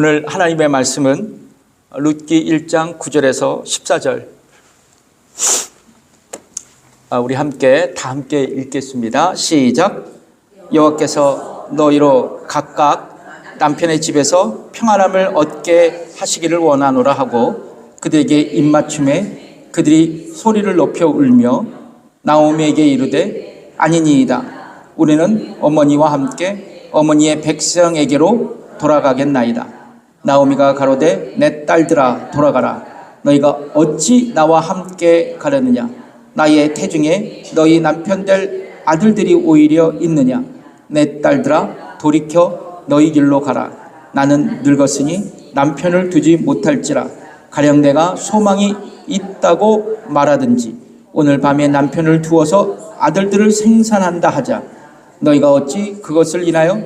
오늘 하나님의 말씀은 룻기 1장 9절에서 14절. 우리 다 함께 읽겠습니다. 시작. 여호와께서 너희로 각각 남편의 집에서 평안함을 얻게 하시기를 원하노라 하고 그들에게 입맞춤에 그들이 소리를 높여 울며 나오미에게 이르되 아니니이다. 우리는 어머니와 함께 어머니의 백성에게로 돌아가겠나이다. 나오미가 가로되 내 딸들아 돌아가라. 너희가 어찌 나와 함께 가려느냐. 나의 태중에 너희 남편들 아들들이 오히려 있느냐. 내 딸들아 돌이켜 너희 길로 가라. 나는 늙었으니 남편을 두지 못할지라. 가령 내가 소망이 있다고 말하든지 오늘 밤에 남편을 두어서 아들들을 생산한다 하자. 너희가 어찌 그것을 인하여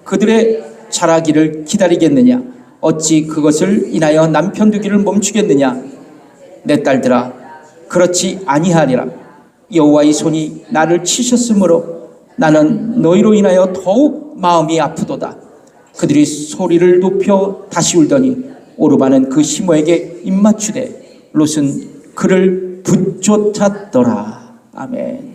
그들의 자라기를 기다리겠느냐. 어찌 그것을 인하여 남편 두기를 멈추겠느냐. 내 딸들아 그렇지 아니하리라. 여호와의 손이 나를 치셨으므로 나는 너희로 인하여 더욱 마음이 아프도다. 그들이 소리를 높여 다시 울더니 오르바는 그 시모에게 입맞추되 롯은 그를 붙쫓았더라. 아멘.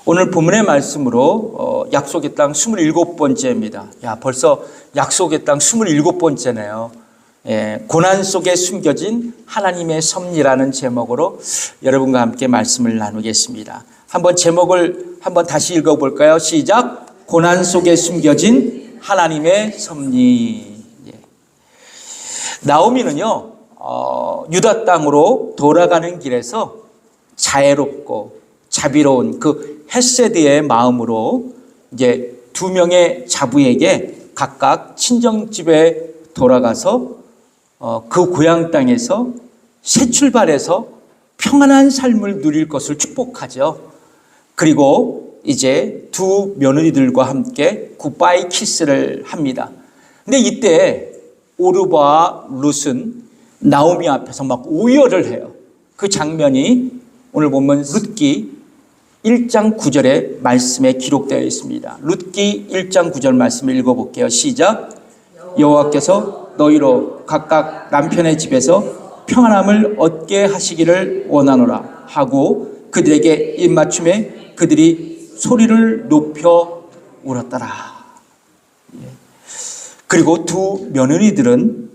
오늘 본문의 말씀으로 약속의 땅 27번째입니다. 벌써 약속의 땅 27번째네요. 고난 속에 숨겨진 하나님의 섭리라는 제목으로 여러분과 함께 말씀을 나누겠습니다. 한번 제목을 한번 다시 읽어볼까요? 시작. 고난 속에 숨겨진 하나님의 섭리. 나오미는요, 유다 땅으로 돌아가는 길에서 자애롭고 자비로운 그 헤세드의 마음으로 이제 두 명의 자부에게 각각 친정집에 돌아가서 그 고향 땅에서 새 출발해서 평안한 삶을 누릴 것을 축복하죠. 그리고 이제 두 며느리들과 함께 굿바이 키스를 합니다. 근데 이때 오르바와 룻은 나오미 앞에서 막 오열을 해요. 그 장면이 오늘 보면 룻기 1장 9절의 말씀에 기록되어 있습니다. 룻기 1장 9절 말씀을 읽어볼게요. 시작. 여호와께서 너희로 각각 남편의 집에서 평안함을 얻게 하시기를 원하노라 하고 그들에게 입맞춤에 그들이 소리를 높여 울었더라. 그리고 두 며느리들은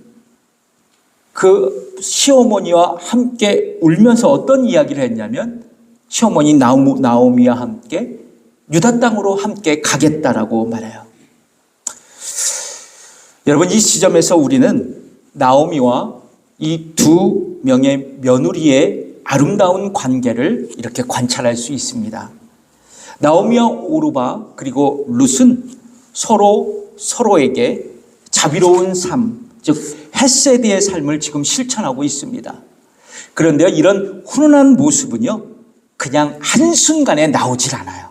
그 시어머니와 함께 울면서 어떤 이야기를 했냐면 시어머니 나오미와 함께 유다 땅으로 함께 가겠다라고 말해요. 여러분, 이 지점에서 우리는 나오미와 이 두 명의 며느리의 아름다운 관계를 이렇게 관찰할 수 있습니다. 나오미와 오르바 그리고 룻은 서로에게 자비로운 삶, 즉 헤세드의 삶을 지금 실천하고 있습니다. 그런데요, 이런 훈훈한 모습은요 그냥 한순간에 나오질 않아요.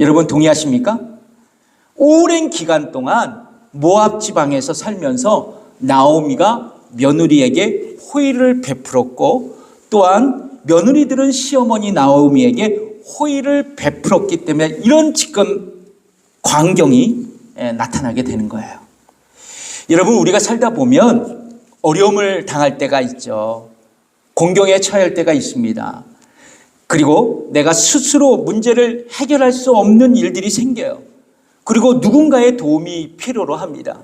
여러분 동의하십니까? 오랜 기간 동안 모압 지방에서 살면서 나오미가 며느리에게 호의를 베풀었고 또한 며느리들은 시어머니 나오미에게 호의를 베풀었기 때문에 이런 지금 광경이 나타나게 되는 거예요. 여러분, 우리가 살다 보면 어려움을 당할 때가 있죠. 공경에 처할 때가 있습니다. 그리고 내가 스스로 문제를 해결할 수 없는 일들이 생겨요. 그리고 누군가의 도움이 필요로 합니다.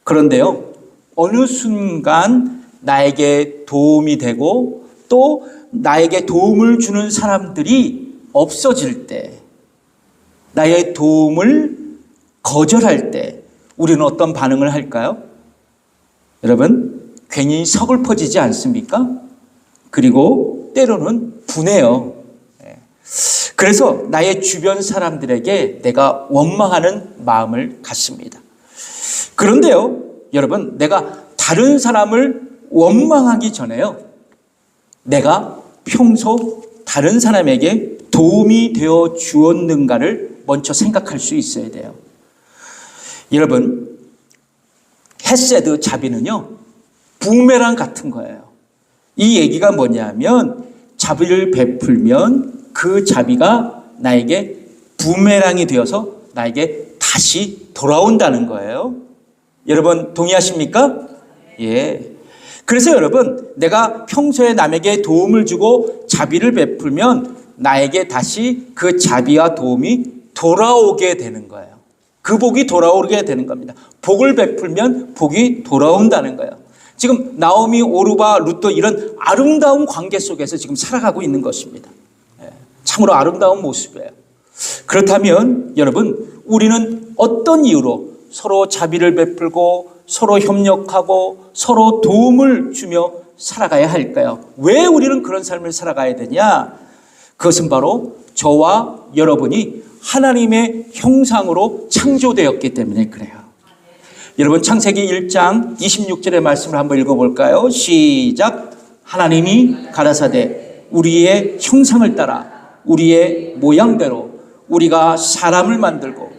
그런데요, 어느 순간 나에게 도움이 되고 또 나에게 도움을 주는 사람들이 없어질 때, 나의 도움을 거절할 때 우리는 어떤 반응을 할까요? 여러분, 괜히 서글퍼지지 않습니까? 그리고 때로는 분해요. 그래서 나의 주변 사람들에게 내가 원망하는 마음을 갖습니다. 그런데요, 여러분, 내가 다른 사람을 원망하기 전에요, 내가 평소 다른 사람에게 도움이 되어 주었는가를 먼저 생각할 수 있어야 돼요. 여러분, 헤세드 자비는요 부메랑 같은 거예요. 이 얘기가 뭐냐면 자비를 베풀면 그 자비가 나에게 부메랑이 되어서 나에게 다시 돌아온다는 거예요. 여러분 동의하십니까? 예. 그래서 여러분, 내가 평소에 남에게 도움을 주고 자비를 베풀면 나에게 다시 그 자비와 도움이 돌아오게 되는 거예요. 그 복이 돌아오게 되는 겁니다. 복을 베풀면 복이 돌아온다는 거예요. 지금 나오미, 오르바, 룻도 이런 아름다운 관계 속에서 지금 살아가고 있는 것입니다. 참으로 아름다운 모습이에요. 그렇다면 여러분, 우리는 어떤 이유로 서로 자비를 베풀고 서로 협력하고 서로 도움을 주며 살아가야 할까요? 왜 우리는 그런 삶을 살아가야 되냐? 그것은 바로 저와 여러분이 하나님의 형상으로 창조되었기 때문에 그래요. 여러분, 창세기 1장 26절의 말씀을 한번 읽어볼까요? 시작. 하나님이 가라사대 우리의 형상을 따라 우리의 모양대로 우리가 사람을 만들고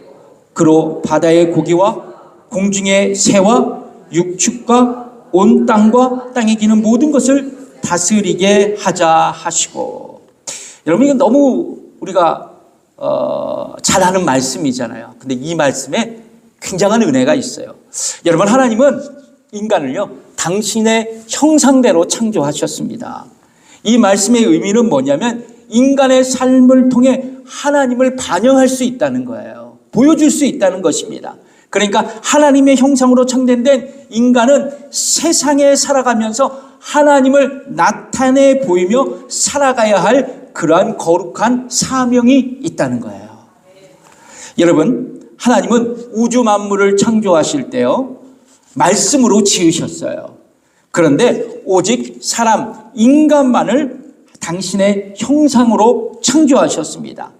그로 바다의 고기와 공중의 새와 육축과 온 땅과 땅에 기는 모든 것을 다스리게 하자 하시고. 여러분, 이건 너무 우리가 잘 아는 말씀이잖아요. 근데 이 말씀에 굉장한 은혜가 있어요. 여러분, 하나님은 인간을요 당신의 형상대로 창조하셨습니다. 이 말씀의 의미는 뭐냐면 인간의 삶을 통해 하나님을 반영할 수 있다는 거예요. 보여줄 수 있다는 것입니다. 그러니까 하나님의 형상으로 창조된 인간은 세상에 살아가면서 하나님을 나타내 보이며 살아가야 할 그러한 거룩한 사명이 있다는 거예요. 여러분, 하나님은 우주 만물을 창조하실 때요 말씀으로 지으셨어요. 그런데 오직 사람, 인간만을 당신의 형상으로 창조하셨습니다.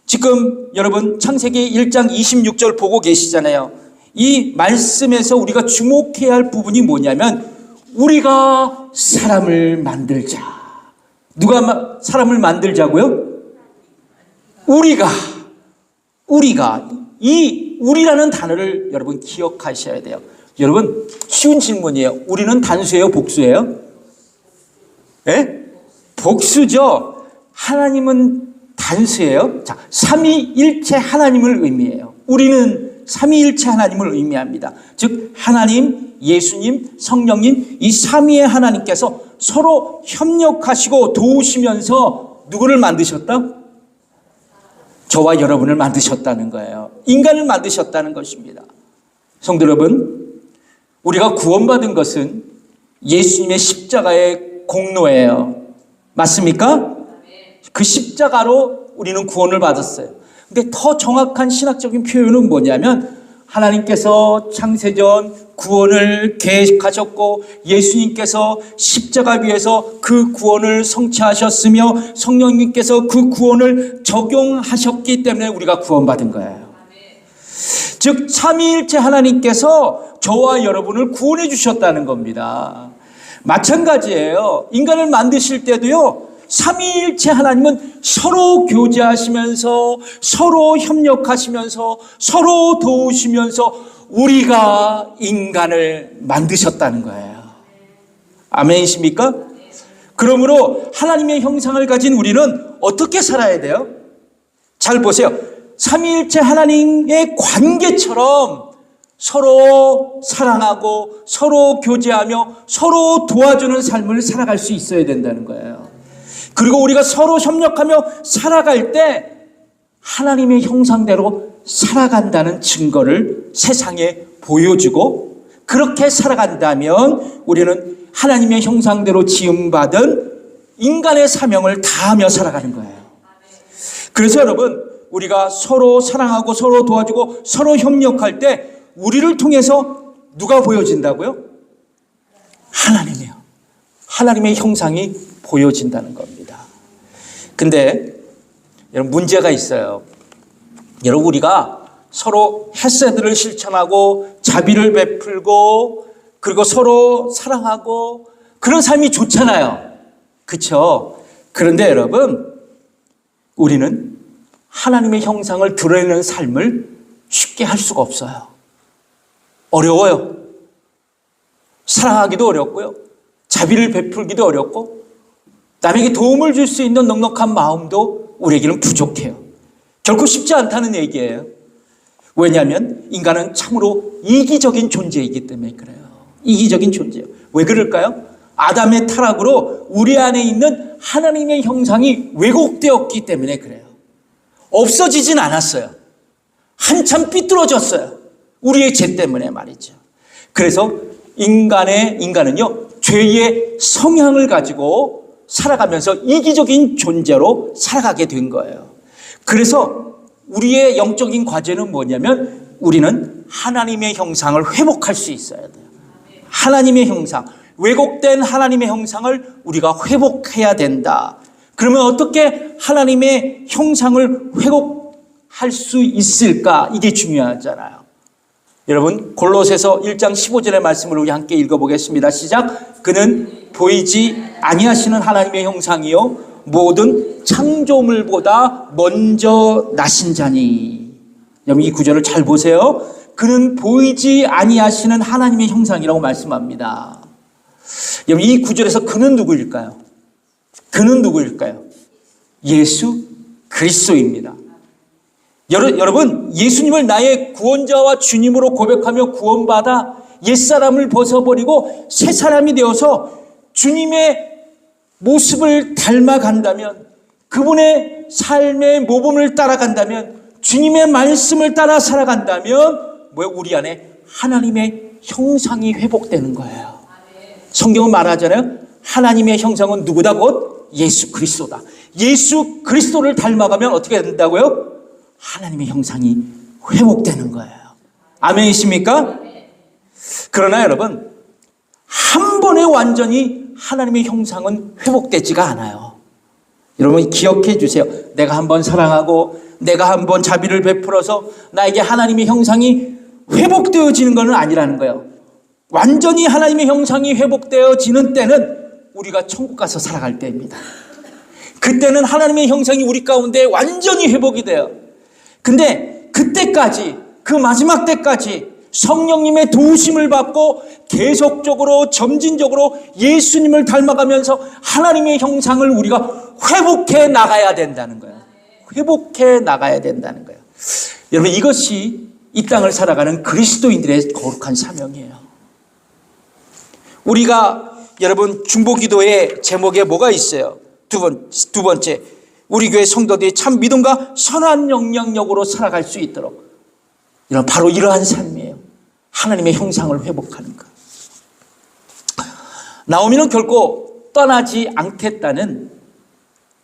지금 여러분 창세기 1장 26절 보고 계시잖아요. 이 말씀에서 우리가 주목해야 할 부분이 뭐냐면 우리가 사람을 만들자. 누가 사람을 만들자고요? 우리가 이 우리라는 단어를 여러분 기억하셔야 돼요. 여러분, 쉬운 질문이에요. 우리는 단수예요, 복수예요? 예? 복수죠. 하나님은 단수예요. 자, 삼위일체 하나님을 의미해요. 우리는 삼위일체 하나님을 의미합니다. 즉 하나님, 예수님, 성령님 이 삼위의 하나님께서 서로 협력하시고 도우시면서 누구를 만드셨다? 저와 여러분을 만드셨다는 거예요. 인간을 만드셨다는 것입니다. 성도 여러분, 우리가 구원받은 것은 예수님의 십자가의 공로예요. 맞습니까? 그 십자가로 우리는 구원을 받았어요. 근데 더 정확한 신학적인 표현은 뭐냐면 하나님께서 창세전 구원을 계획하셨고 예수님께서 십자가 위에서 그 구원을 성취하셨으며 성령님께서 그 구원을 적용하셨기 때문에 우리가 구원받은 거예요. 즉 삼위일체 하나님께서 저와 여러분을 구원해 주셨다는 겁니다. 마찬가지예요. 인간을 만드실 때도요 삼위일체 하나님은 서로 교제하시면서 서로 협력하시면서 서로 도우시면서 우리가 인간을 만드셨다는 거예요. 아멘이십니까? 그러므로 하나님의 형상을 가진 우리는 어떻게 살아야 돼요? 잘 보세요. 삼위일체 하나님의 관계처럼 서로 사랑하고 서로 교제하며 서로 도와주는 삶을 살아갈 수 있어야 된다는 거예요. 그리고 우리가 서로 협력하며 살아갈 때 하나님의 형상대로 살아간다는 증거를 세상에 보여주고 그렇게 살아간다면 우리는 하나님의 형상대로 지음받은 인간의 사명을 다하며 살아가는 거예요. 그래서 여러분, 우리가 서로 사랑하고 서로 도와주고 서로 협력할 때 우리를 통해서 누가 보여진다고요? 하나님이요. 하나님의 형상이 보여진다는 겁니다. 근데 여러분 문제가 있어요. 여러분 우리가 서로 헤세드를 실천하고 자비를 베풀고 그리고 서로 사랑하고 그런 삶이 좋잖아요. 그렇죠? 그런데 여러분 우리는 하나님의 형상을 드러내는 삶을 쉽게 할 수가 없어요. 어려워요. 사랑하기도 어렵고요. 자비를 베풀기도 어렵고 남에게 도움을 줄 수 있는 넉넉한 마음도 우리에게는 부족해요. 결코 쉽지 않다는 얘기예요. 왜냐하면 인간은 참으로 이기적인 존재이기 때문에 그래요. 이기적인 존재예요. 왜 그럴까요? 아담의 타락으로 우리 안에 있는 하나님의 형상이 왜곡되었기 때문에 그래요. 없어지진 않았어요. 한참 삐뚤어졌어요. 우리의 죄 때문에 말이죠. 그래서 인간은요, 죄의 성향을 가지고 살아가면서 이기적인 존재로 살아가게 된 거예요. 그래서 우리의 영적인 과제는 뭐냐면 우리는 하나님의 형상을 회복할 수 있어야 돼요. 하나님의 형상, 왜곡된 하나님의 형상을 우리가 회복해야 된다. 그러면 어떻게 하나님의 형상을 회복할 수 있을까? 이게 중요하잖아요. 여러분, 골로새서 1장 15절의 말씀을 우리 함께 읽어보겠습니다. 시작. 그는 보이지 아니하시는 하나님의 형상이요 모든 창조물보다 먼저 나신 자니. 여러분, 이 구절을 잘 보세요. 그는 보이지 아니하시는 하나님의 형상이라고 말씀합니다. 여러분, 이 구절에서 그는 누구일까요? 그는 누구일까요? 예수 그리스도입니다. 여러분, 예수님을 나의 구원자와 주님으로 고백하며 구원받아 옛사람을 벗어버리고 새 사람이 되어서 주님의 모습을 닮아간다면, 그분의 삶의 모범을 따라간다면, 주님의 말씀을 따라 살아간다면 우리 안에 하나님의 형상이 회복되는 거예요. 성경은 말하잖아요. 하나님의 형상은 누구다? 곧 예수 그리스도다. 예수 그리스도를 닮아가면 어떻게 된다고요? 하나님의 형상이 회복되는 거예요. 아멘이십니까? 그러나 여러분, 한 번에 완전히 하나님의 형상은 회복되지가 않아요. 여러분 기억해 주세요. 내가 한번 사랑하고 내가 한번 자비를 베풀어서 나에게 하나님의 형상이 회복되어지는 것은 아니라는 거예요. 완전히 하나님의 형상이 회복되어지는 때는 우리가 천국 가서 살아갈 때입니다. 그때는 하나님의 형상이 우리 가운데 완전히 회복이 돼요. 근데 그때까지, 그 마지막 때까지 성령님의 도우심을 받고 계속적으로 점진적으로 예수님을 닮아가면서 하나님의 형상을 우리가 회복해 나가야 된다는 거예요. 회복해 나가야 된다는 거예요. 여러분, 이것이 이 땅을 살아가는 그리스도인들의 거룩한 사명이에요. 우리가 여러분 중보기도의 제목에 뭐가 있어요? 두 번째, 우리 교회 성도들이 참 믿음과 선한 영향력으로 살아갈 수 있도록, 바로 이러한 삶이에요. 하나님의 형상을 회복하는 것. 나오미는 결코 떠나지 않겠다는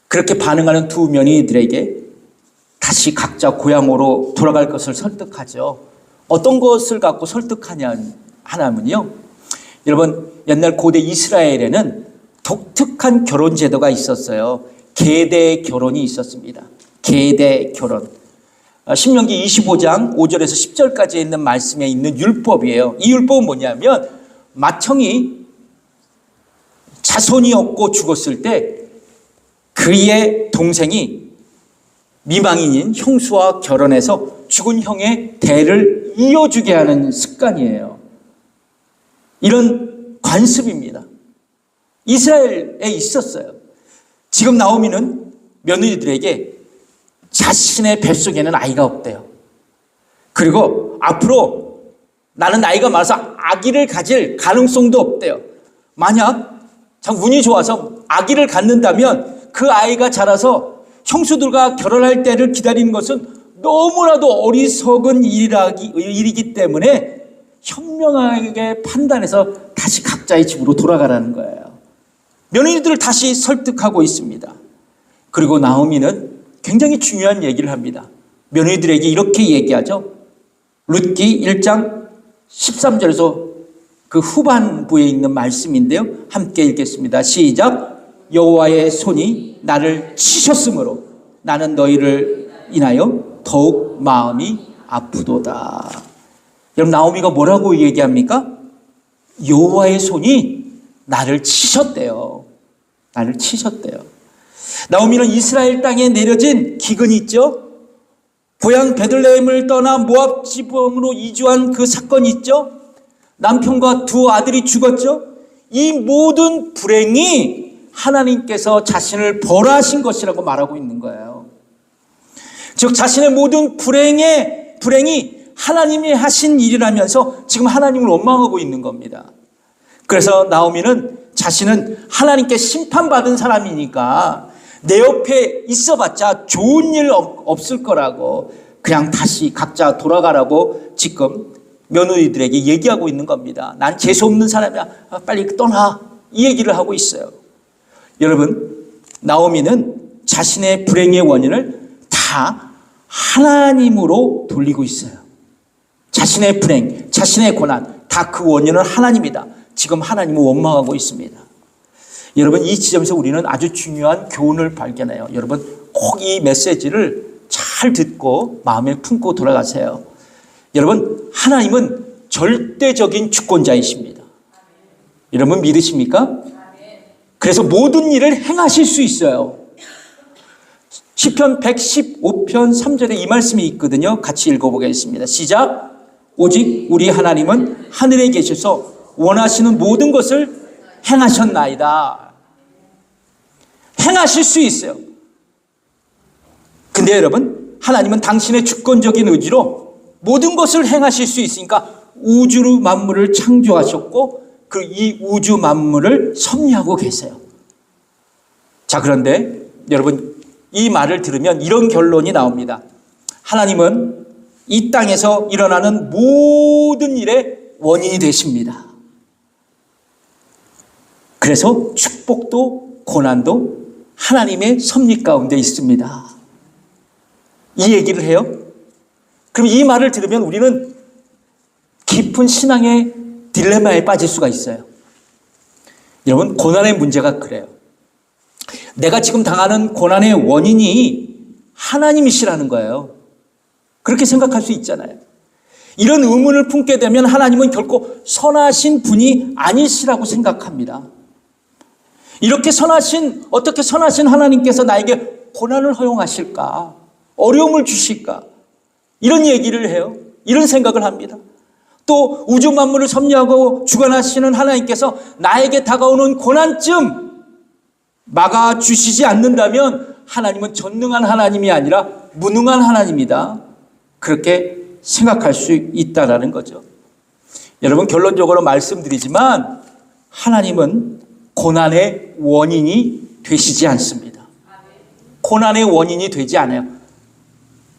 그렇게 반응하는 두 며느리들에게 다시 각자 고향으로 돌아갈 것을 설득하죠. 어떤 것을 갖고 설득하냐 하냐면요, 여러분 옛날 고대 이스라엘에는 독특한 결혼 제도가 있었어요. 계대 결혼이 있었습니다. 계대 결혼. 신명기 25장 5절에서 10절까지 있는 말씀에 있는 율법이에요. 이 율법은 뭐냐면 맏형이 자손이 없고 죽었을 때 그의 동생이 미망인인 형수와 결혼해서 죽은 형의 대를 이어주게 하는 습관이에요. 이런 관습입니다. 이스라엘에 있었어요. 지금 나오미는 며느리들에게 자신의 뱃속에는 아이가 없대요. 그리고 앞으로 나는 나이가 많아서 아기를 가질 가능성도 없대요. 만약 참 운이 좋아서 아기를 갖는다면 그 아이가 자라서 형수들과 결혼할 때를 기다리는 것은 너무나도 어리석은 일이기 때문에 현명하게 판단해서 다시 각자의 집으로 돌아가라는 거예요. 며느리들을 다시 설득하고 있습니다. 그리고 나오미는 굉장히 중요한 얘기를 합니다. 며느리들에게 이렇게 얘기하죠. 룻기 1장 13절에서 그 후반부에 있는 말씀인데요. 함께 읽겠습니다. 시작. 여호와의 손이 나를 치셨으므로 나는 너희를 인하여 더욱 마음이 아프도다. 여러분, 나오미가 뭐라고 얘기합니까? 여호와의 손이 나를 치셨대요. 나를 치셨대요. 나오미는 이스라엘 땅에 내려진 기근이 있죠. 고향 베들레헴을 떠나 모압 지방으로 이주한 그 사건이 있죠. 남편과 두 아들이 죽었죠. 이 모든 불행이 하나님께서 자신을 벌하신 것이라고 말하고 있는 거예요. 즉 자신의 모든 불행이 하나님이 하신 일이라면서 지금 하나님을 원망하고 있는 겁니다. 그래서 나오미는 자신은 하나님께 심판받은 사람이니까 내 옆에 있어봤자 좋은 일 없을 거라고 그냥 다시 각자 돌아가라고 지금 며느리들에게 얘기하고 있는 겁니다. 난 재수없는 사람이야. 빨리 떠나. 이 얘기를 하고 있어요. 여러분, 나오미는 자신의 불행의 원인을 다 하나님으로 돌리고 있어요. 자신의 불행, 자신의 고난, 다 그 원인은 하나님이다. 지금 하나님을 원망하고 있습니다. 여러분, 이 지점에서 우리는 아주 중요한 교훈을 발견해요. 여러분, 꼭 이 메시지를 잘 듣고 마음에 품고 돌아가세요. 여러분, 하나님은 절대적인 주권자이십니다. 여러분 믿으십니까? 그래서 모든 일을 행하실 수 있어요. 시편 115편 3절에 이 말씀이 있거든요. 같이 읽어보겠습니다. 시작. 오직 우리 하나님은 하늘에 계셔서 원하시는 모든 것을 행하셨나이다. 행하실 수 있어요. 근데 여러분, 하나님은 당신의 주권적인 의지로 모든 것을 행하실 수 있으니까 우주 만물을 창조하셨고 그 이 우주 만물을 섭리하고 계세요. 자, 그런데 여러분, 이 말을 들으면 이런 결론이 나옵니다. 하나님은 이 땅에서 일어나는 모든 일의 원인이 되십니다. 그래서 축복도 고난도 하나님의 섭리 가운데 있습니다. 이 얘기를 해요. 그럼 이 말을 들으면 우리는 깊은 신앙의 딜레마에 빠질 수가 있어요. 여러분, 고난의 문제가 그래요. 내가 지금 당하는 고난의 원인이 하나님이시라는 거예요. 그렇게 생각할 수 있잖아요. 이런 의문을 품게 되면 하나님은 결코 선하신 분이 아니시라고 생각합니다. 이렇게 어떻게 선하신 하나님께서 나에게 고난을 허용하실까? 어려움을 주실까? 이런 얘기를 해요. 이런 생각을 합니다. 또 우주 만물을 섭리하고 주관하시는 하나님께서 나에게 다가오는 고난쯤 막아주시지 않는다면 하나님은 전능한 하나님이 아니라 무능한 하나님이다. 그렇게 생각할 수 있다라는 거죠. 여러분, 결론적으로 말씀드리지만 하나님은 고난의 원인이 되시지 않습니다. 고난의 원인이 되지 않아요.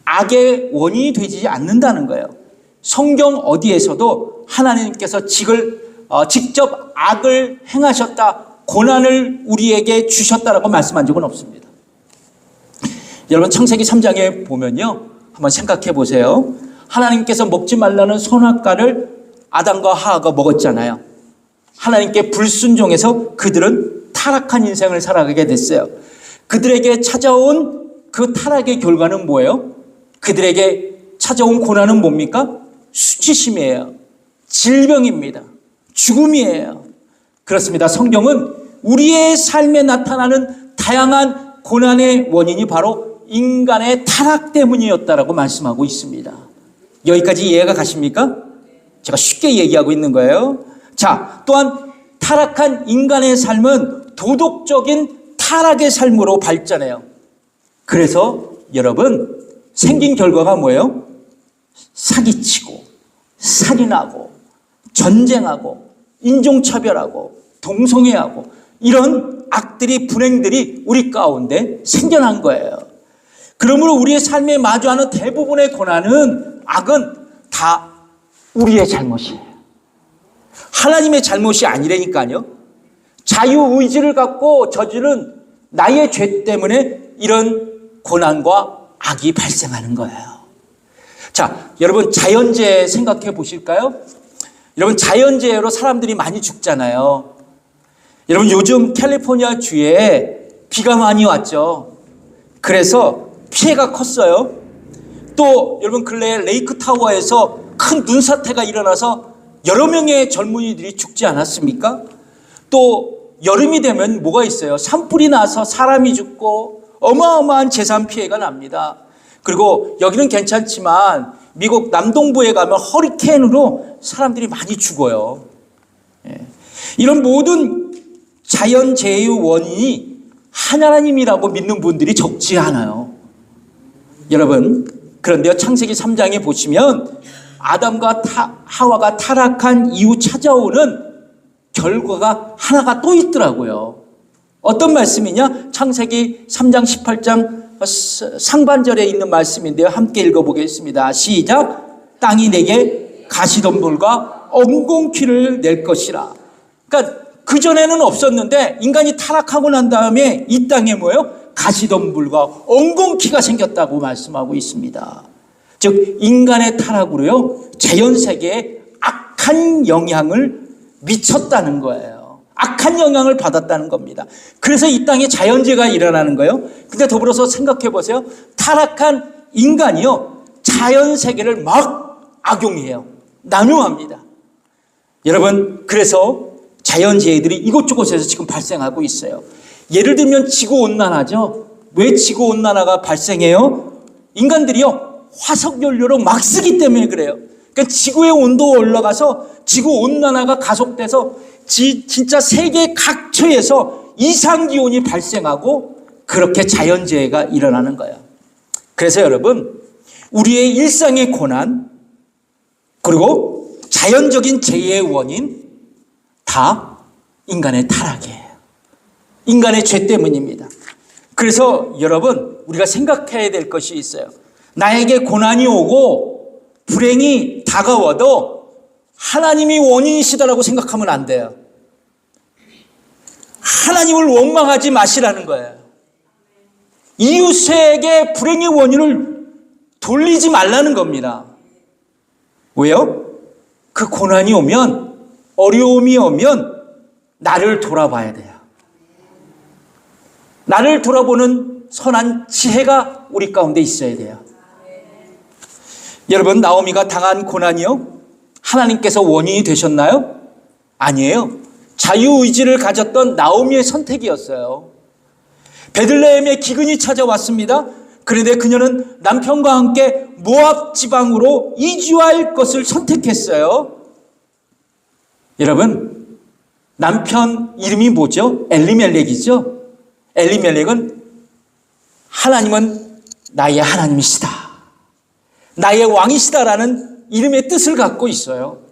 악의 원인이 되지 않는다는 거예요. 성경 어디에서도 하나님께서 직접 악을 행하셨다, 고난을 우리에게 주셨다라고 말씀한 적은 없습니다. 여러분, 창세기 3장에 보면요, 한번 생각해 보세요. 하나님께서 먹지 말라는 선악과를 아담과 하와가 먹었잖아요. 하나님께 불순종해서 그들은 타락한 인생을 살아가게 됐어요. 그들에게 찾아온 그 타락의 결과는 뭐예요? 그들에게 찾아온 고난은 뭡니까? 수치심이에요. 질병입니다. 죽음이에요. 그렇습니다. 성경은 우리의 삶에 나타나는 다양한 고난의 원인이 바로 인간의 타락 때문이었다라고 말씀하고 있습니다. 여기까지 이해가 가십니까? 제가 쉽게 얘기하고 있는 거예요. 자, 또한 타락한 인간의 삶은 도덕적인 타락의 삶으로 발전해요. 그래서 여러분, 생긴 결과가 뭐예요? 사기치고, 살인하고, 전쟁하고, 인종차별하고, 동성애하고, 이런 악들이, 불행들이 우리 가운데 생겨난 거예요. 그러므로 우리의 삶에 마주하는 대부분의 고난은, 악은 다 우리의 잘못이에요. 하나님의 잘못이 아니라니까요. 자유의지를 갖고 저지른 나의 죄 때문에 이런 고난과 악이 발생하는 거예요. 자, 여러분, 자연재해 생각해 보실까요? 여러분, 자연재해로 사람들이 많이 죽잖아요. 여러분, 요즘 캘리포니아 주에 비가 많이 왔죠. 그래서 피해가 컸어요. 또 여러분, 근래에 레이크 타워에서 큰 눈사태가 일어나서 여러 명의 젊은이들이 죽지 않았습니까? 또 여름이 되면 뭐가 있어요? 산불이 나서 사람이 죽고 어마어마한 재산 피해가 납니다. 그리고 여기는 괜찮지만 미국 남동부에 가면 허리케인으로 사람들이 많이 죽어요. 이런 모든 자연재해의 원인이 하나님이라고 믿는 분들이 적지 않아요. 여러분, 그런데요, 창세기 3장에 보시면 아담과 하와가 타락한 이후 찾아오는 결과가 하나가 또 있더라고요. 어떤 말씀이냐? 창세기 3장 18장 상반절에 있는 말씀인데요. 함께 읽어보겠습니다. 시작. 땅이 내게 가시덤불과 엉겅퀴를 낼 것이라. 그러니까 그전에는 없었는데 인간이 타락하고 난 다음에 이 땅에 뭐예요? 가시덤불과 엉겅퀴가 생겼다고 말씀하고 있습니다. 즉 인간의 타락으로요 자연세계에 악한 영향을 미쳤다는 거예요. 악한 영향을 받았다는 겁니다. 그래서 이 땅에 자연재해가 일어나는 거예요. 근데 더불어서 생각해 보세요. 타락한 인간이요 자연세계를 막 악용해요. 남용합니다. 여러분, 그래서 자연재해들이 이곳저곳에서 지금 발생하고 있어요. 예를 들면 지구온난화죠. 왜 지구온난화가 발생해요? 인간들이요 화석연료로 막 쓰기 때문에 그래요. 그러니까 지구의 온도가 올라가서 지구온난화가 가속돼서 진짜 세계 각처에서 이상기온이 발생하고 그렇게 자연재해가 일어나는 거예요. 그래서 여러분, 우리의 일상의 고난 그리고 자연적인 재해의 원인 다 인간의 타락이에요. 인간의 죄 때문입니다. 그래서 여러분, 우리가 생각해야 될 것이 있어요. 나에게 고난이 오고 불행이 다가와도 하나님이 원인이시다라고 생각하면 안 돼요. 하나님을 원망하지 마시라는 거예요. 이웃에게 불행의 원인을 돌리지 말라는 겁니다. 왜요? 그 고난이 오면, 어려움이 오면 나를 돌아봐야 돼요. 나를 돌아보는 선한 지혜가 우리 가운데 있어야 돼요. 여러분, 나오미가 당한 고난이요 하나님께서 원인이 되셨나요? 아니에요. 자유의지를 가졌던 나오미의 선택이었어요. 베들레헴에 기근이 찾아왔습니다. 그런데 그녀는 남편과 함께 모압 지방으로 이주할 것을 선택했어요. 여러분, 남편 이름이 뭐죠? 엘리멜렉이죠. 엘리멜렉은 하나님은 나의 하나님이시다, 나의 왕이시다라는 이름의 뜻을 갖고 있어요.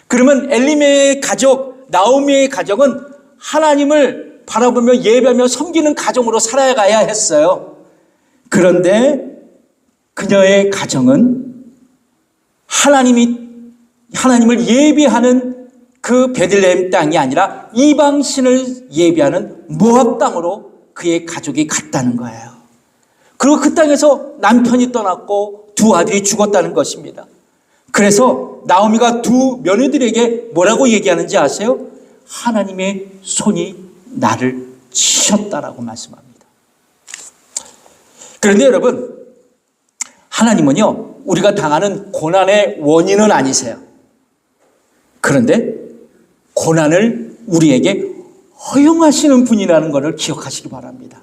그러면 엘리멜렉의 가족, 나오미의 가정은 하나님을 바라보며 예배하며 섬기는 가정으로 살아가야 했어요. 그런데 그녀의 가정은 하나님을 예배하는 그 베들레헴 땅이 아니라 이방신을 예배하는 모압 땅으로 그의 가족이 갔다는 거예요. 그리고 그 땅에서 남편이 떠났고 두 아들이 죽었다는 것입니다. 그래서 나오미가 두 며느리들에게 뭐라고 얘기하는지 아세요? 하나님의 손이 나를 치셨다라고 말씀합니다. 그런데 여러분, 하나님은요 우리가 당하는 고난의 원인은 아니세요. 그런데 고난을 우리에게 허용하시는 분이라는 것을 기억하시기 바랍니다.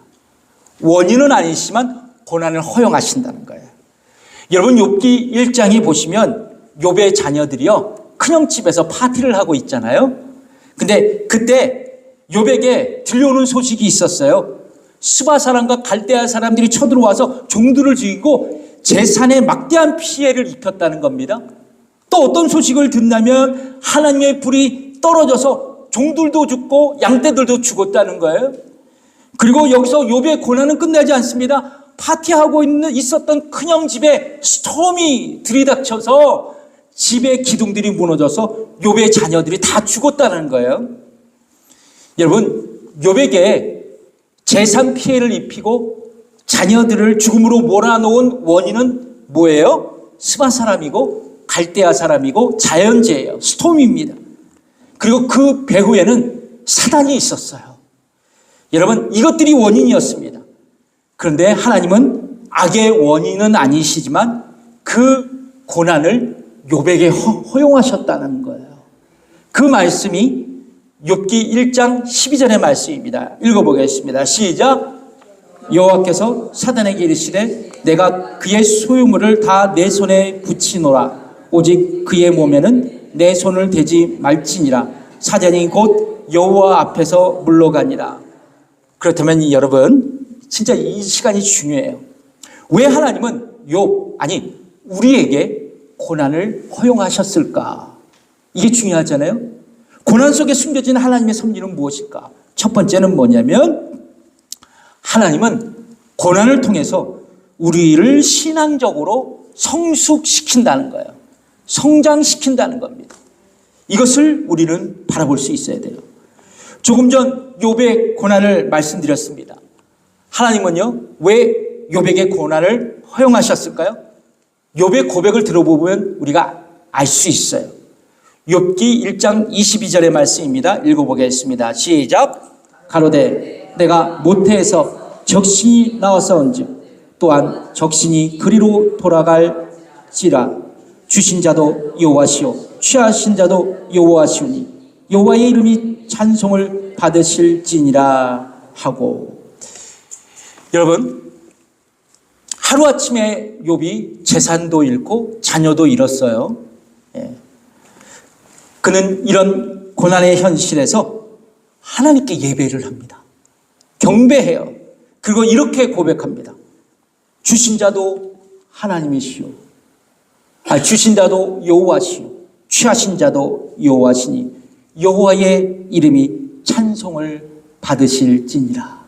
원인은 아니지만 고난을 허용하신다는 거예요. 여러분, 욥기 1장에 보시면 욥의 자녀들이요 큰형집에서 파티를 하고 있잖아요. 근데 그때 욥에게 들려오는 소식이 있었어요. 스바 사람과 갈대아 사람들이 쳐들어와서 종들을 죽이고 재산에 막대한 피해를 입혔다는 겁니다. 또 어떤 소식을 듣냐면 하나님의 불이 떨어져서 종들도 죽고 양떼들도 죽었다는 거예요. 그리고 여기서 욥의 고난은 끝나지 않습니다. 파티하고 있었던 큰형 집에 스톰이 들이닥쳐서 집의 기둥들이 무너져서 욥의 자녀들이 다 죽었다는 거예요. 여러분, 욥에게 재산 피해를 입히고 자녀들을 죽음으로 몰아놓은 원인은 뭐예요? 스바 사람이고 갈대아 사람이고 자연재해예요. 스톰입니다. 그리고 그 배후에는 사단이 있었어요. 여러분, 이것들이 원인이었습니다. 그런데 하나님은 악의 원인은 아니시지만 그 고난을 욥에게 허용하셨다는 거예요. 그 말씀이 욥기 1장 12절의 말씀입니다. 읽어보겠습니다. 시작. 여호와께서 사단에게 이르시되 내가 그의 소유물을 다 내 손에 붙이노라. 오직 그의 몸에는 내 손을 대지 말지니라. 사단이 곧 여호와 앞에서 물러가니라. 그렇다면 여러분, 진짜 이 시간이 중요해요. 왜 하나님은 우리에게 고난을 허용하셨을까? 이게 중요하잖아요. 고난 속에 숨겨진 하나님의 섭리는 무엇일까? 첫 번째는 뭐냐면 하나님은 고난을 통해서 우리를 신앙적으로 성숙시킨다는 거예요. 성장시킨다는 겁니다. 이것을 우리는 바라볼 수 있어야 돼요. 조금 전 욥의 고난을 말씀드렸습니다. 하나님은요, 왜 욥에게 고난을 허용하셨을까요? 욥의 고백을 들어보면 우리가 알 수 있어요. 욥기 1장 22절의 말씀입니다. 읽어보겠습니다. 시작. 가로되 내가 모태에서 적신이 나왔사온즉 또한 적신이 그리로 돌아갈지라. 주신 자도 여호와시오 취하신 자도 여호와시오니 여호와의 이름이 찬송을 받으실지니라 하고. 여러분, 하루아침에 욥이 재산도 잃고 자녀도 잃었어요. 그는 이런 고난의 현실에서 하나님께 예배를 합니다. 경배해요. 그리고 이렇게 고백합니다. 주신 자도 하나님이시오. 주신 자도 여호와시오. 취하신 자도 여호와시니 여호와의 이름이 찬송을 받으실지니라.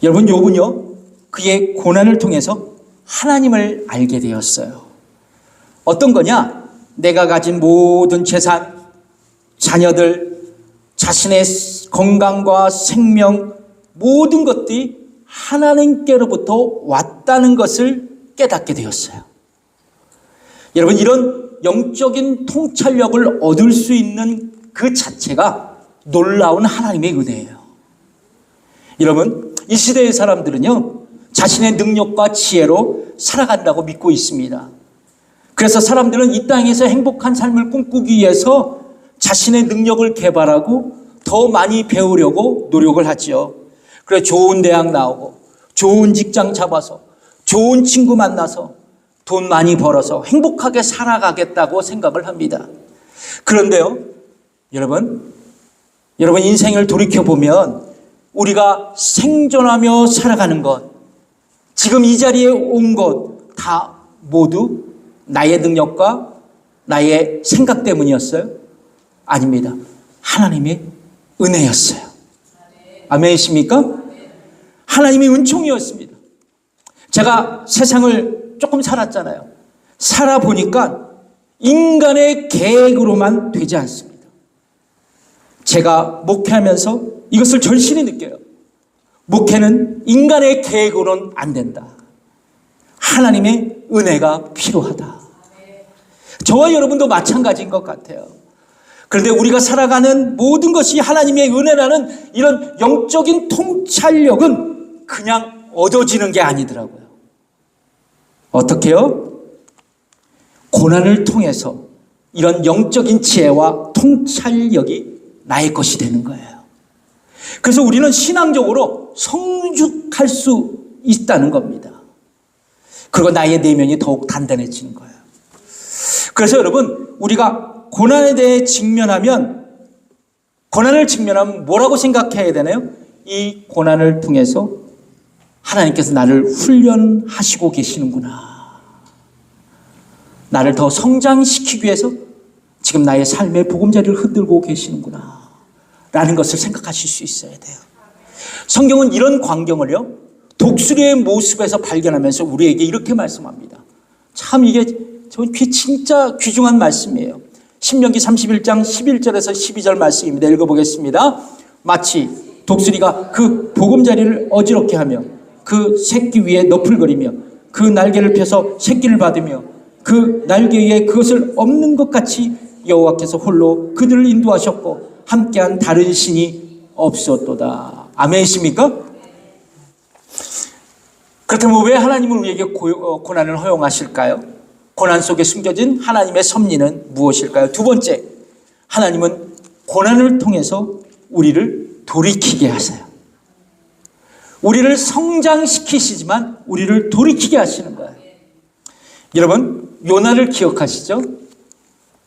여러분, 욥은요, 그의 고난을 통해서 하나님을 알게 되었어요. 어떤 거냐? 내가 가진 모든 재산, 자녀들, 자신의 건강과 생명, 모든 것들이 하나님께로부터 왔다는 것을 깨닫게 되었어요. 여러분, 이런 영적인 통찰력을 얻을 수 있는 그 자체가 놀라운 하나님의 은혜예요. 여러분, 이 시대의 사람들은요, 자신의 능력과 지혜로 살아간다고 믿고 있습니다. 그래서 사람들은 이 땅에서 행복한 삶을 꿈꾸기 위해서 자신의 능력을 개발하고 더 많이 배우려고 노력을 하지요. 그래서 좋은 대학 나오고 좋은 직장 잡아서 좋은 친구 만나서 돈 많이 벌어서 행복하게 살아가겠다고 생각을 합니다. 그런데요, 여러분 인생을 돌이켜보면 우리가 생존하며 살아가는 것, 지금 이 자리에 온 것 다 모두 나의 능력과 나의 생각 때문이었어요? 아닙니다. 하나님의 은혜였어요. 아멘이십니까? 하나님의 은총이었습니다. 제가 세상을 조금 살았잖아요. 살아보니까 인간의 계획으로만 되지 않습니다. 제가 목회하면서 이것을 절실히 느껴요. 목회는 인간의 계획으로는 안 된다. 하나님의 은혜가 필요하다. 저와 여러분도 마찬가지인 것 같아요. 그런데 우리가 살아가는 모든 것이 하나님의 은혜라는 이런 영적인 통찰력은 그냥 얻어지는 게 아니더라고요. 어떻게요? 고난을 통해서 이런 영적인 지혜와 통찰력이 나의 것이 되는 거예요. 그래서 우리는 신앙적으로 성숙할 수 있다는 겁니다. 그리고 나의 내면이 더욱 단단해지는 거예요. 그래서 여러분, 우리가 고난에 대해 고난을 직면하면 뭐라고 생각해야 되나요? 이 고난을 통해서 하나님께서 나를 훈련하시고 계시는구나. 나를 더 성장시키기 위해서 지금 나의 삶의 보금자리를 흔들고 계시는구나. 라는 것을 생각하실 수 있어야 돼요. 성경은 이런 광경을요, 독수리의 모습에서 발견하면서 우리에게 이렇게 말씀합니다. 참 이게 진짜 귀중한 말씀이에요. 신명기 31장 11절에서 12절 말씀입니다. 읽어보겠습니다. 마치 독수리가 그 보금자리를 어지럽게 하며 그 새끼 위에 너풀거리며 그 날개를 펴서 새끼를 받으며 그 날개 위에 그것을 엎는 것 같이 여호와께서 홀로 그들을 인도하셨고 함께한 다른 신이 없었도다. 아멘이십니까? 그렇다면 왜 하나님은 우리에게 고난을 허용하실까요? 고난 속에 숨겨진 하나님의 섭리는 무엇일까요? 두 번째, 하나님은 고난을 통해서 우리를 돌이키게 하세요. 우리를 성장시키시지만 우리를 돌이키게 하시는 거예요. 여러분, 요나를 기억하시죠?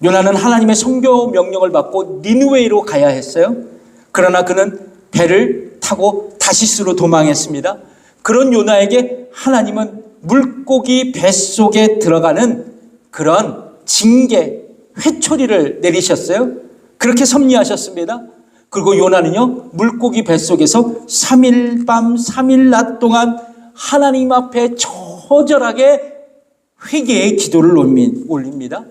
요나는 하나님의 선교 명령을 받고 니느웨이로 가야 했어요. 그러나 그는 배를 타고 다시스로 도망했습니다. 그런 요나에게 하나님은 물고기 뱃속에 들어가는 그런 징계, 회초리를 내리셨어요. 그렇게 섭리하셨습니다. 그리고 요나는요, 물고기 뱃속에서 3일 밤 3일 낮 동안 하나님 앞에 처절하게 회개의 기도를 올립니다.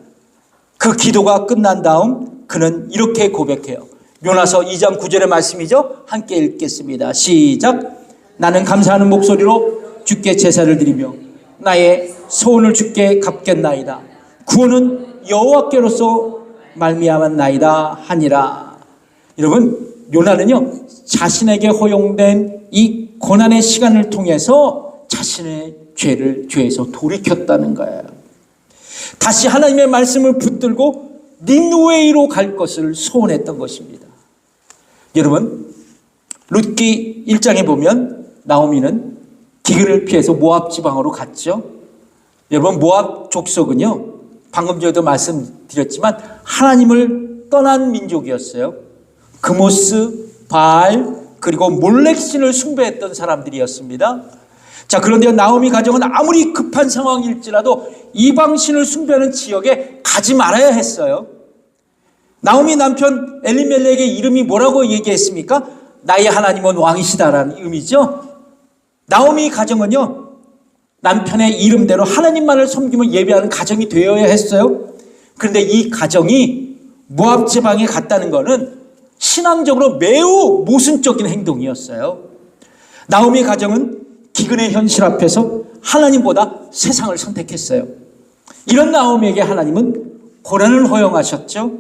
그 기도가 끝난 다음 그는 이렇게 고백해요. 요나서 2장 9절의 말씀이죠. 함께 읽겠습니다. 시작. 나는 감사하는 목소리로 주께 제사를 드리며 나의 소원을 주께 갚겠나이다. 구원은 여호와께로서 말미암았나이다 하니라. 여러분, 요나는요, 자신에게 허용된 이 고난의 시간을 통해서 자신의 죄에서 돌이켰다는 거예요. 다시 하나님의 말씀을 붙들고 니느웨이로 갈 것을 소원했던 것입니다. 여러분, 룻기 1장에 보면 나오미는 기근을 피해서 모압 지방으로 갔죠. 여러분, 모압 족속은요, 방금 전에도 말씀드렸지만 하나님을 떠난 민족이었어요. 그모스, 바알, 그리고 몰렉신을 숭배했던 사람들이었습니다. 자, 그런데 나오미 가정은 아무리 급한 상황일지라도 이방신을 숭배하는 지역에 가지 말아야 했어요. 나오미 남편 엘리멜렉의 이름이 뭐라고 얘기했습니까? 나의 하나님은 왕이시다라는 의미죠. 나오미 가정은요, 남편의 이름대로 하나님만을 섬기며 예배하는 가정이 되어야 했어요. 그런데 이 가정이 모압 지방에 갔다는 것은 신앙적으로 매우 모순적인 행동이었어요. 나오미 가정은 기근의 현실 앞에서 하나님보다 세상을 선택했어요. 이런 나오미에게 하나님은 고난을 허용하셨죠.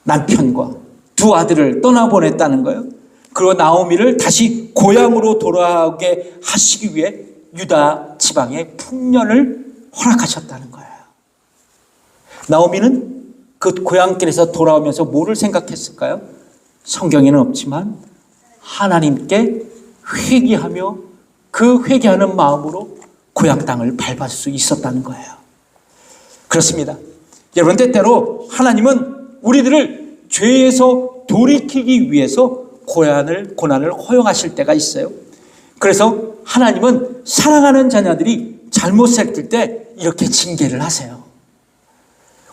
남편과 두 아들을 떠나보냈다는 거예요. 그리고 나오미를 다시 고향으로 돌아오게 하시기 위해 유다 지방의 풍년을 허락하셨다는 거예요. 나오미는 그 고향길에서 돌아오면서 뭐를 생각했을까요? 성경에는 없지만 하나님께 회개하며 그 회개하는 마음으로 고향 땅을 밟을 수 있었다는 거예요. 그렇습니다. 여러분, 때때로 하나님은 우리들을 죄에서 돌이키기 위해서 고난을 허용하실 때가 있어요. 그래서 하나님은 사랑하는 자녀들이 잘못했을 때 이렇게 징계를 하세요.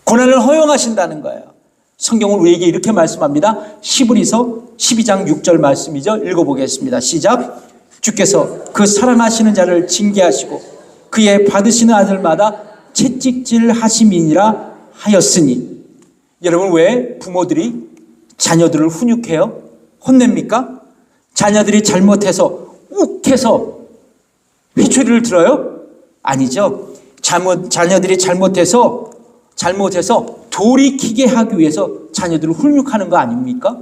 고난을 허용하신다는 거예요. 성경은 우리에게 이렇게 말씀합니다. 히브리서 12장 6절 말씀이죠. 읽어보겠습니다. 시작. 주께서 그 사랑하시는 자를 징계하시고 그의 받으시는 아들마다 채찍질 하심이니라 하였으니. 여러분, 왜 부모들이 자녀들을 훈육해요? 혼냅니까? 자녀들이 잘못해서 욱해서 회초리를 들어요? 아니죠. 자녀들이 잘못해서 돌이키게 하기 위해서 자녀들을 훈육하는 거 아닙니까?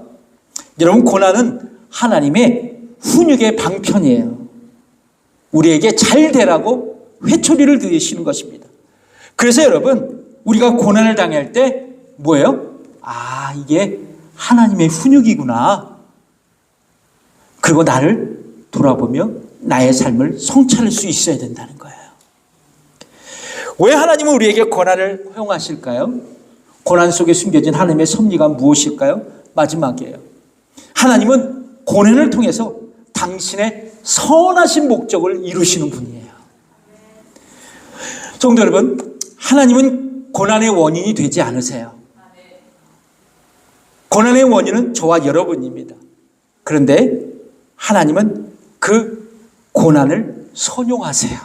여러분, 고난은 하나님의 훈육의 방편이에요. 우리에게 잘 되라고 회초리를 들이시는 것입니다. 그래서 여러분, 우리가 고난을 당할 때 뭐예요? 아, 이게 하나님의 훈육이구나. 그리고 나를 돌아보며 나의 삶을 성찰할 수 있어야 된다는 거예요. 왜 하나님은 우리에게 고난을 허용하실까요? 고난 속에 숨겨진 하나님의 섭리가 무엇일까요? 마지막이에요. 하나님은 고난을 통해서 당신의 선하신 목적을 이루시는 분이에요. 성도 여러분, 하나님은 고난의 원인이 되지 않으세요. 고난의 원인은 저와 여러분입니다. 그런데 하나님은 그 고난을 선용하세요.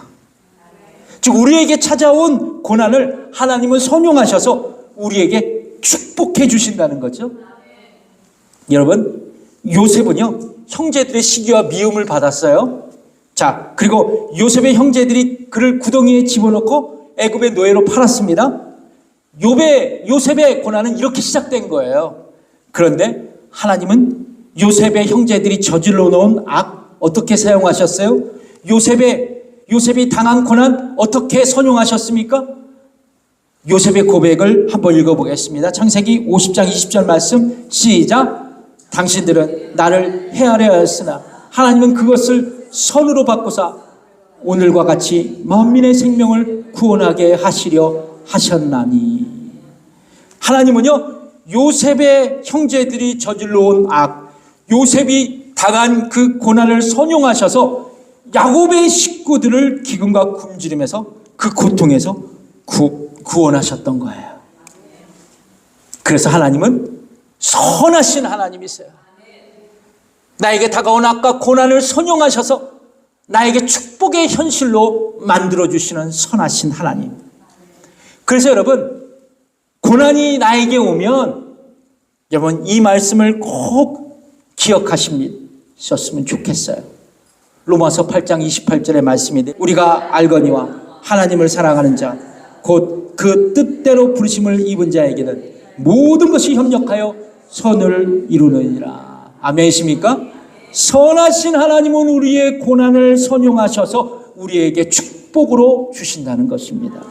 즉, 우리에게 찾아온 고난을 하나님은 선용하셔서 우리에게 축복해 주신다는 거죠. 여러분, 요셉은요, 형제들의 시기와 미움을 받았어요. 자, 그리고 요셉의 형제들이 그를 구덩이에 집어넣고 애굽의 노예로 팔았습니다. 요셉의 고난은 이렇게 시작된 거예요. 그런데 하나님은 요셉의 형제들이 저질러 놓은 악 어떻게 사용하셨어요? 요셉이 당한 고난 어떻게 선용하셨습니까? 요셉의 고백을 한번 읽어보겠습니다. 창세기 50장 20절 말씀 시작. 당신들은 나를 해하려 하였으나 하나님은 그것을 선으로 바꾸사 오늘과 같이 만민의 생명을 구원하게 하시려 하셨나니. 하나님은요, 요셉의 형제들이 저질러 온 악, 요셉이 당한 그 고난을 선용하셔서 야곱의 식구들을 기근과 굶주림에서 그 고통에서 구원하셨던 거예요. 그래서 하나님은 선하신 하나님이세요. 나에게 다가온 악과 고난을 선용하셔서 나에게 축복의 현실로 만들어주시는 선하신 하나님. 그래서 여러분, 고난이 나에게 오면 여러분 이 말씀을 꼭 기억하셨으면 좋겠어요. 로마서 8장 28절의 말씀이 우리가 알거니와 하나님을 사랑하는 자 곧 그 뜻대로 부르심을 입은 자에게는 모든 것이 협력하여 선을 이루느니라. 아멘이십니까? 선하신 하나님은 우리의 고난을 선용하셔서 우리에게 축복으로 주신다는 것입니다.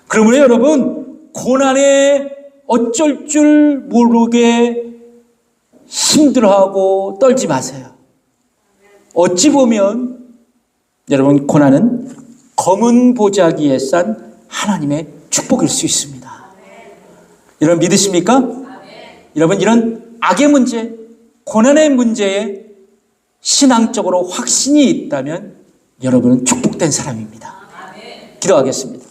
그러므로 여러분, 고난에 어쩔 줄 모르게 힘들어하고 떨지 마세요. 어찌 보면 여러분, 고난은 검은 보자기에 싼 하나님의 축복일 수 있습니다. 여러분 믿으십니까? 여러분, 이런 악의 문제, 고난의 문제에 신앙적으로 확신이 있다면 여러분은 축복된 사람입니다. 기도하겠습니다.